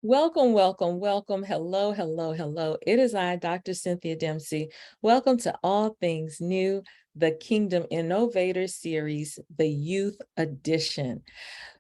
Welcome, welcome, welcome. Hello, hello, hello. It is I, Dr. Cynthia Dempsey. Welcome to All Things New, the Kingdom InKNOWvators Series, the Youth Edition.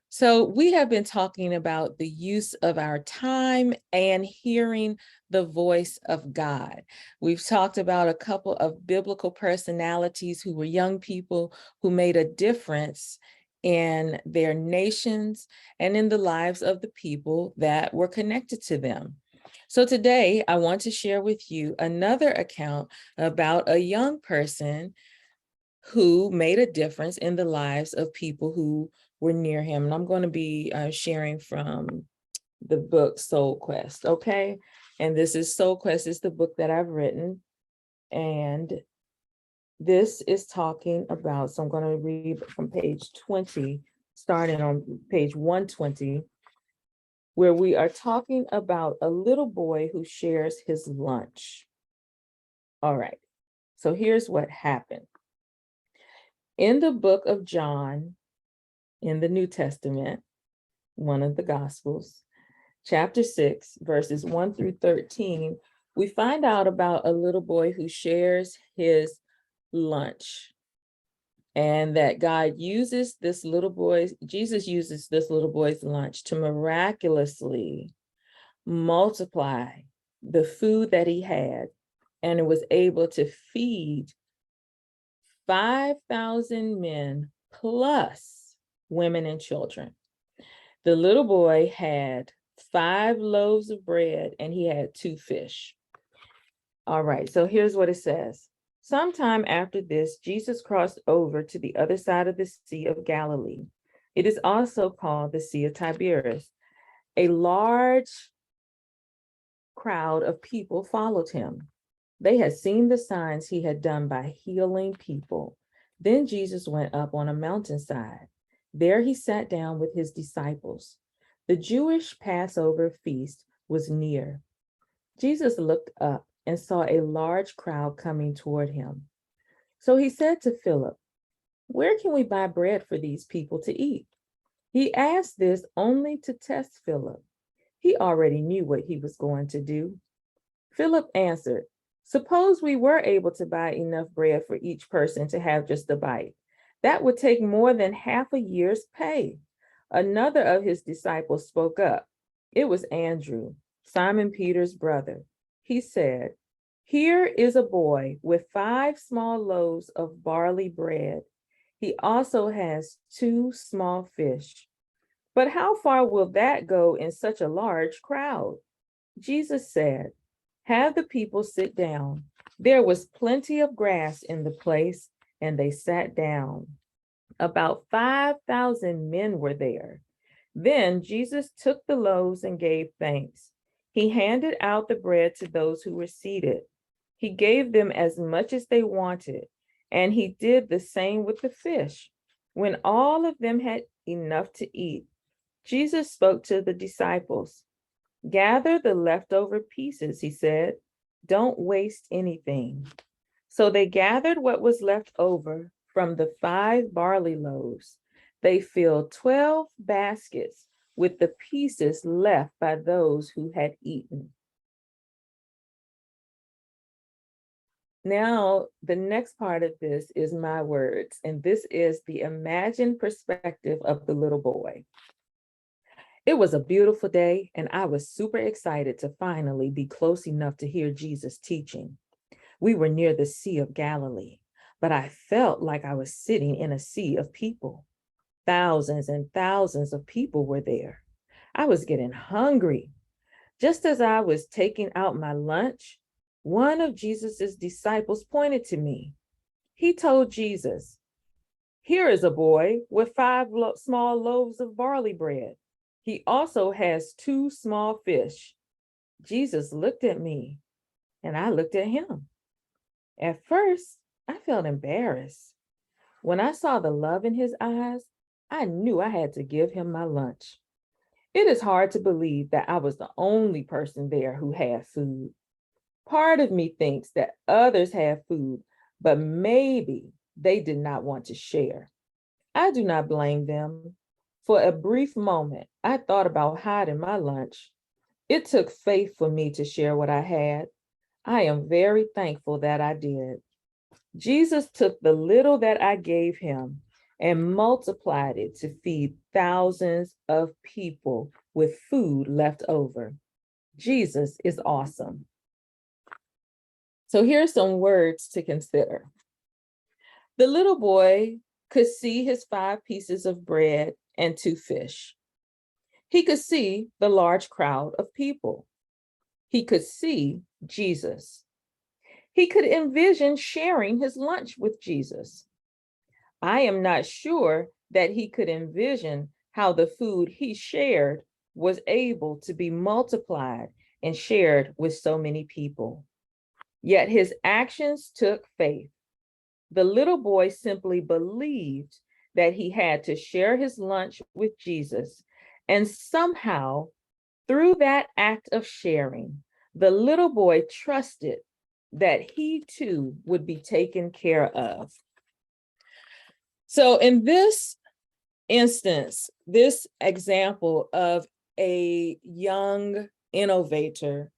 So we have been talking about the use of our time and hearing the voice of God. We've talked about a couple of biblical personalities who were young people who made a difference in their nations and in the lives of the people that were connected to them. So today I want to share with you another account about a young person who made a difference in the lives of people who were near him. And I'm going to be sharing from the book Soul Quest, okay? And this is Soul Quest, is the book that I've written. And this is talking about, so I'm going to read from page 20, starting on page 120, where we are talking about a little boy who shares his lunch. All right, so here's what happened. In the book of John, in the New Testament, one of the Gospels, chapter 6, verses 1 through 13, we find out about a little boy who shares his lunch. And that God uses this little boy, Jesus uses this little boy's lunch to miraculously multiply the food that he had, and it was able to feed 5,000 men plus women and children. The little boy had 5 loaves of bread and he had 2 fish. All right, so here's what it says. Sometime after this, Jesus crossed over to the other side of the Sea of Galilee. It is also called the Sea of Tiberias. A large crowd of people followed him. They had seen the signs he had done by healing people. Then Jesus went up on a mountainside. There he sat down with his disciples. The Jewish Passover feast was near. Jesus looked up and saw a large crowd coming toward him. So he said to Philip, "Where can we buy bread for these people to eat?" He asked this only to test Philip. He already knew what he was going to do. Philip answered, "Suppose we were able to buy enough bread for each person to have just a bite. That would take more than half a year's pay." Another of his disciples spoke up. It was Andrew, Simon Peter's brother. He said, "Here is a boy with 5 small loaves of barley bread. He also has 2 small fish. But how far will that go in such a large crowd?" Jesus said, "Have the people sit down." There was plenty of grass in the place, and they sat down. About 5,000 men were there. Then Jesus took the loaves and gave thanks. He handed out the bread to those who were seated. He gave them as much as they wanted, and he did the same with the fish. When all of them had enough to eat, Jesus spoke to the disciples. "Gather the leftover pieces," he said. "Don't waste anything." So they gathered what was left over from the 5 barley loaves. They filled 12 baskets with the pieces left by those who had eaten. Now, the next part of this is my words, and this is the imagined perspective of the little boy. It was a beautiful day, and I was super excited to finally be close enough to hear Jesus teaching. We were near the Sea of Galilee, but I felt like I was sitting in a sea of people. Thousands and thousands of people were there. I was getting hungry. Just as I was taking out my lunch, one of Jesus's disciples pointed to me. He told Jesus, "Here is a boy with 5 small loaves of barley bread. He also has 2 small fish." Jesus looked at me, and I looked at him. At first, I felt embarrassed. When I saw the love in his eyes, I knew I had to give him my lunch. It is hard to believe that I was the only person there who had food. Part of me thinks that others had food, but maybe they did not want to share. I do not blame them. For a brief moment, I thought about hiding my lunch. It took faith for me to share what I had. I am very thankful that I did. Jesus took the little that I gave him and multiplied it to feed thousands of people with food left over. Jesus is awesome. So here's some words to consider. The little boy could see his 5 pieces of bread and 2 fish. He could see the large crowd of people. He could see Jesus. He could envision sharing his lunch with Jesus. I am not sure that he could envision how the food he shared was able to be multiplied and shared with so many people. Yet his actions took faith. The little boy simply believed that he had to share his lunch with Jesus, and somehow, through that act of sharing, the little boy trusted that he too would be taken care of. So in this instance, this example of a young innovator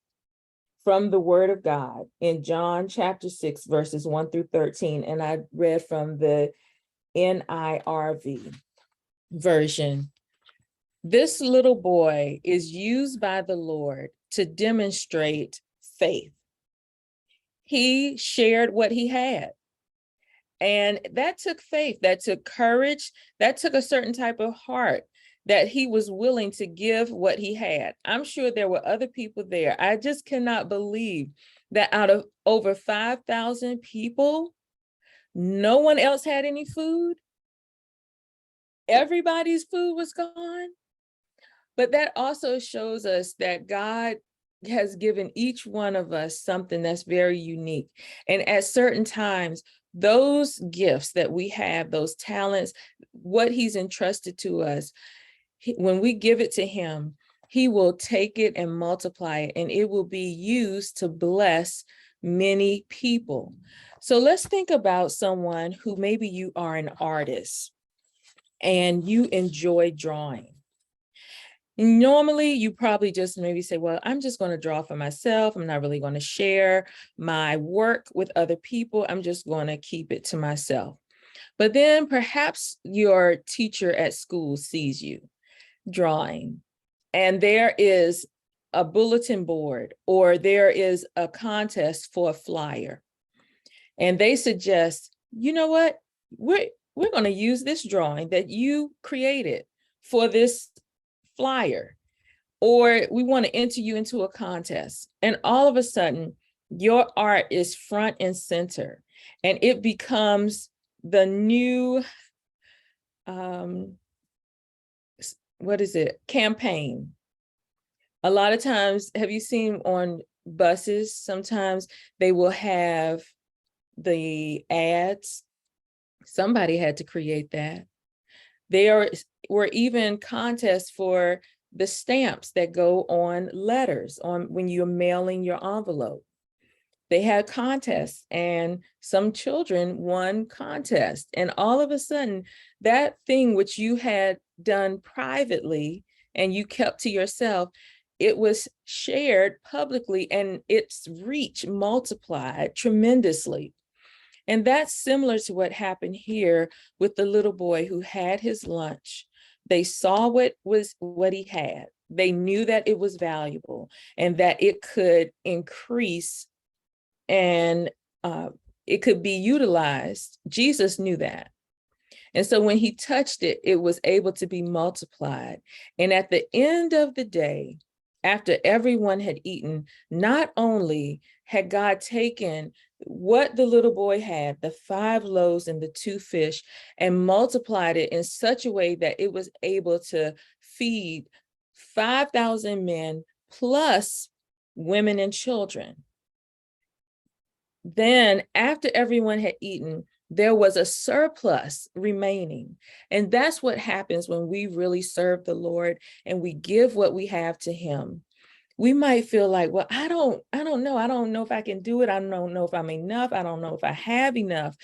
from the Word of God in John chapter 6, verses 1 through 13, and I read from the NIRV version. This little boy is used by the Lord to demonstrate faith. He shared what he had. And that took faith, that took courage, that took a certain type of heart that he was willing to give what he had. I'm sure there were other people there. I just cannot believe that out of over 5,000 people, no one else had any food. Everybody's food was gone. But that also shows us that God has given each one of us something that's very unique. And at certain times, those gifts that we have, those talents, what he's entrusted to us, when we give it to him, he will take it and multiply it, and it will be used to bless many people. So let's think about someone who maybe you are an artist and you enjoy drawing. Normally, you probably just maybe say, well, I'm just going to draw for myself. I'm not really going to share my work with other people. I'm just going to keep it to myself. But then perhaps your teacher at school sees you drawing, and there is a bulletin board or there is a contest for a flyer. And they suggest, you know what, we're going to use this drawing that you created for this flyer, or we want to enter you into a contest. And all of a sudden, your art is front and center, and it becomes the new, campaign. A lot of times, have you seen on buses, sometimes they will have the ads? Somebody had to create that. There were even contests for the stamps that go on letters on when you're mailing your envelope. They had contests, and some children won contests. And all of a sudden, that thing which you had done privately and you kept to yourself, it was shared publicly, and its reach multiplied tremendously. And that's similar to what happened here with the little boy who had his lunch. They saw what he had. They knew that it was valuable and that it could increase and it could be utilized. Jesus knew that. And so when he touched it, it was able to be multiplied. And at the end of the day, after everyone had eaten, not only had God taken what the little boy had, the 5 loaves and the 2 fish, and multiplied it in such a way that it was able to feed 5,000 men plus women and children. Then after everyone had eaten, there was a surplus remaining. And that's what happens when we really serve the Lord and we give what we have to him. We might feel like, well, I don't know. I don't know if I can do it. I don't know if I'm enough. I don't know if I have enough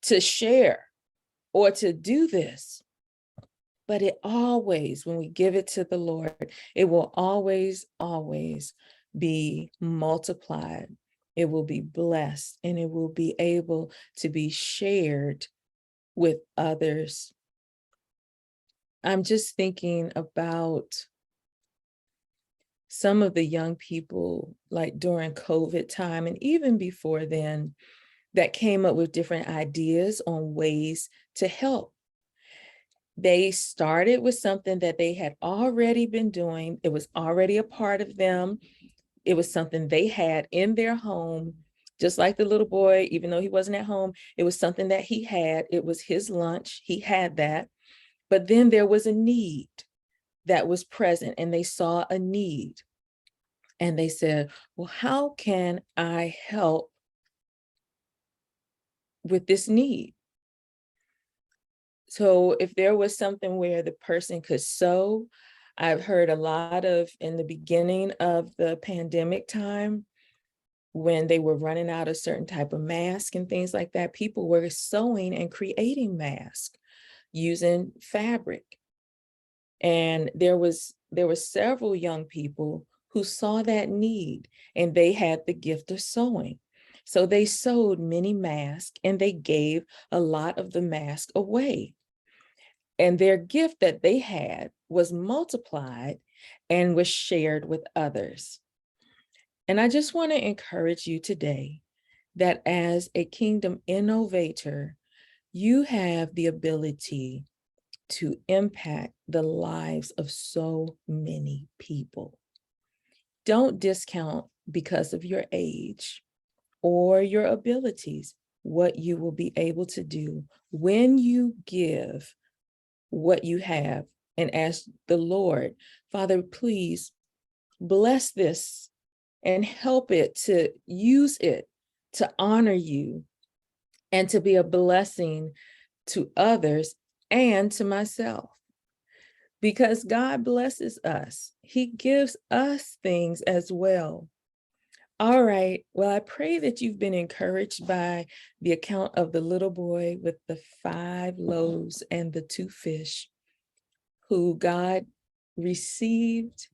to share or to do this. but it always, when we give it to the Lord, it will always, always be multiplied. It will be blessed, and it will be able to be shared with others. I'm just thinking about some of the young people, like during COVID time, and even before then, that came up with different ideas on ways to help. They started with something that they had already been doing. It was already a part of them. It was something they had in their home, just like the little boy, even though he wasn't at home, it was something that he had. It was his lunch. He had that. But then there was a need that was present, and they saw a need. And they said, well, how can I help with this need? So if there was something where the person could sew, I've heard a lot of, in the beginning of the pandemic time, when they were running out of certain type of mask and things like that, people were sewing and creating masks using fabric. And there were several young people who saw that need, and they had the gift of sewing. So they sewed many masks, and they gave a lot of the mask away. And their gift that they had was multiplied and was shared with others. And I just want to encourage you today that as a kingdom innovator, you have the ability to impact the lives of so many people. Don't discount, because of your age or your abilities, what you will be able to do when you give what you have and ask the Lord, Father, please bless this and help it to use it to honor you and to be a blessing to others and to myself. Because God blesses us. He gives us things as well. All right. Well, I pray that you've been encouraged by the account of the little boy with the 5 loaves and the 2 fish, who God received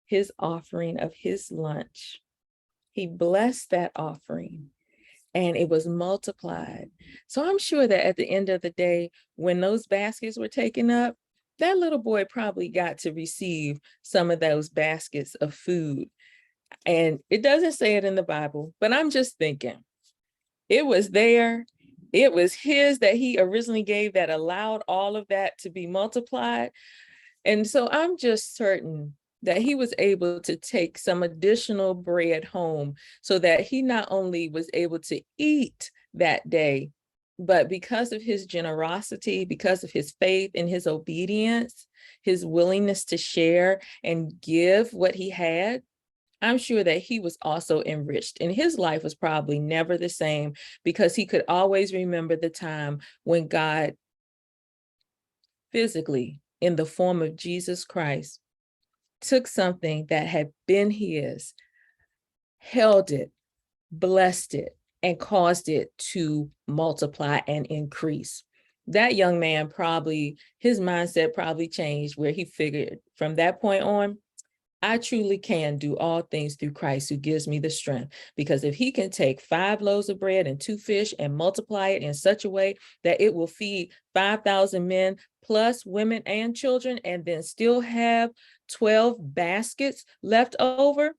his offering of his lunch. He blessed that offering, and it was multiplied. So I'm sure that at the end of the day, when those baskets were taken up, that little boy probably got to receive some of those baskets of food. And it doesn't say it in the Bible, but I'm just thinking it was there. It was his that he originally gave that allowed all of that to be multiplied. And so I'm just certain that he was able to take some additional bread home, so that he not only was able to eat that day, but because of his generosity, because of his faith and his obedience, his willingness to share and give what he had, I'm sure that he was also enriched, and his life was probably never the same, because he could always remember the time when God physically, in the form of Jesus Christ, took something that had been his, held it, blessed it, and caused it to multiply and increase. That young man probably, his mindset probably changed, where he figured from that point on, I truly can do all things through Christ who gives me the strength. Because if he can take 5 loaves of bread and 2 fish and multiply it in such a way that it will feed 5,000 men plus women and children, and then still have 12 baskets left over,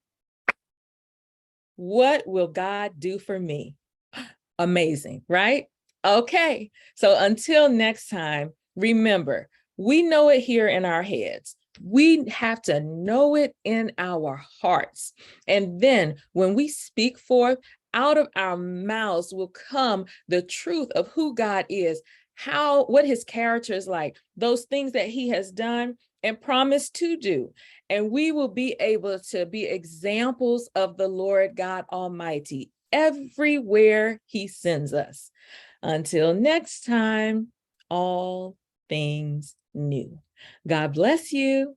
what will God do for me? Amazing, right? Okay, so until next time, remember, we know it here in our heads. We have to know it in our hearts. And then when we speak forth, out of our mouths will come the truth of who God is, what his character is like, those things that he has done and promised to do. And we will be able to be examples of the Lord God Almighty everywhere he sends us. Until next time, all things new. God bless you.